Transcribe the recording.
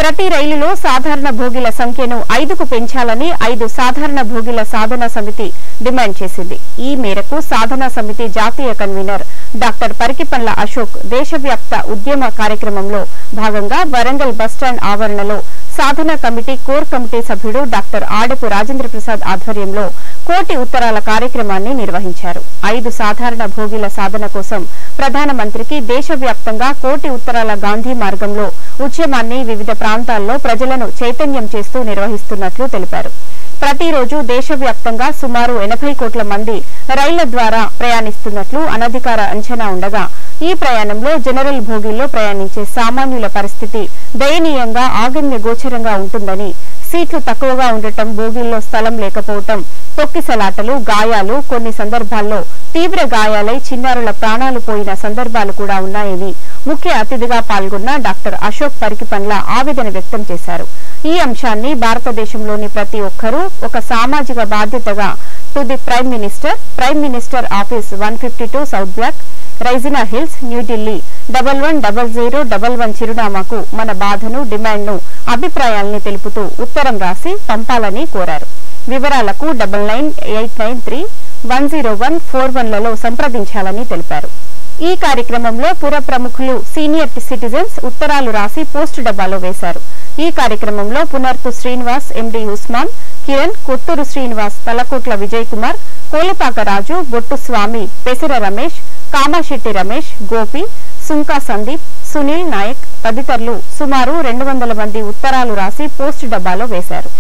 ప్రతి రైలులో సాధారణ భోగిల సంఖ్యను 5కు పెంచాలని 5 సాధారణ భోగిల సాధన సమితి డిమాండ్ చేసింది. ఈ మేరకు సాధన సమితి జాతీయ కన్వీనర్ డాక్టర్ పరికిపండ్ల అశోక్ దేశవ్యాప్త ఉద్యమ కార్యక్రమంలో భాగంగా వరంగల్ బస్టాండ్ ఆవరణలో సాధన కమిటీ కోర్ కమిటీ సభ్యుడు డాక్టర్ ఆడపు రాజేంద్ర ప్రసాద్ ఆధ్వర్యంలో కోటి ఉత్తరాల కార్యక్రమాన్ని నిర్వహించారు. 5 సాధారణ భోగిల సాధన కోసం ప్రధానమంత్రికి దేశవ్యాప్తంగా కోటి ఉత్తరాల గాంధీ మార్గంలో ఉద్యమాన్ని వివిధ ప్రాంతాల్లో ప్రజలను చైతన్యం చేస్తూ నిర్వహిస్తున్నట్లు తెలిపారు. ప్రతిరోజు దేశవ్యాప్తంగా సుమారు 80 కోట్ల మంది రైళ్ల ద్వారా ప్రయాణిస్తున్నట్లు అనధికార అంచనా ఉండగా ఈ ప్రయాణంలో జనరల్ భోగిల్లో ప్రయాణించే సామాన్యుల పరిస్థితి దయనీయంగా ఆగమ్య గోచరంగా ఉంటుందని, సీట్లు తక్కువగా ఉండటం, భోగిల్లో స్థలం లేకపోవటం, తొక్కిసలాటలు, గాయాలు, కొన్ని సందర్భాల్లో తీవ్ర గాయాలై చిన్నారుల ప్రాణాలు పోయిన సందర్భాలు కూడా ఉన్నాయని ముఖ్య అతిథిగా పాల్గొన్న డాక్టర్ అశోక్ పరికిపండ్ల ఆవేదన వ్యక్తం చేశారు. ఈ అంశాన్ని భారతదేశంలోని ప్రతి ఒక్కరూ ఒక సామాజిక బాధ్యతగా to the prime minister office 152 south block, Raisina hills, New Delhi 110011 చిరునామాకు మన బాధను, డిమాండ్ను, అభిప్రాయాల్ని తెలుపుతూ ఉత్తరం రాసి పంపాలని కోరారు. వివరాలకు 9938931014 సంప్రదించాలని తెలిపారు. ఈ కార్యక్రమంలో పుర ప్రముఖులు, సీనియర్ సిటిజన్స్ ఉత్తరాలు రాసి పోస్టు డబ్బాలో వేశారు. ఈ కార్యక్రమంలో పునర్తు శ్రీనివాస్, ఎండి ఉస్మాన్, కిరణ్, కొత్తూరు శ్రీనివాస్, తలకోట్ల విజయ్ కుమార్, కోలిపాక రాజు, బొట్టు స్వామి, పెసిర రమేష్, కామాశెట్టి రమేష్, గోపి, సుంకా సందీప్, సునీల్ నాయక్ తదితరులు సుమారు 200 మంది ఉత్తరాలు రాసి పోస్టు డబ్బాలో వేశారు.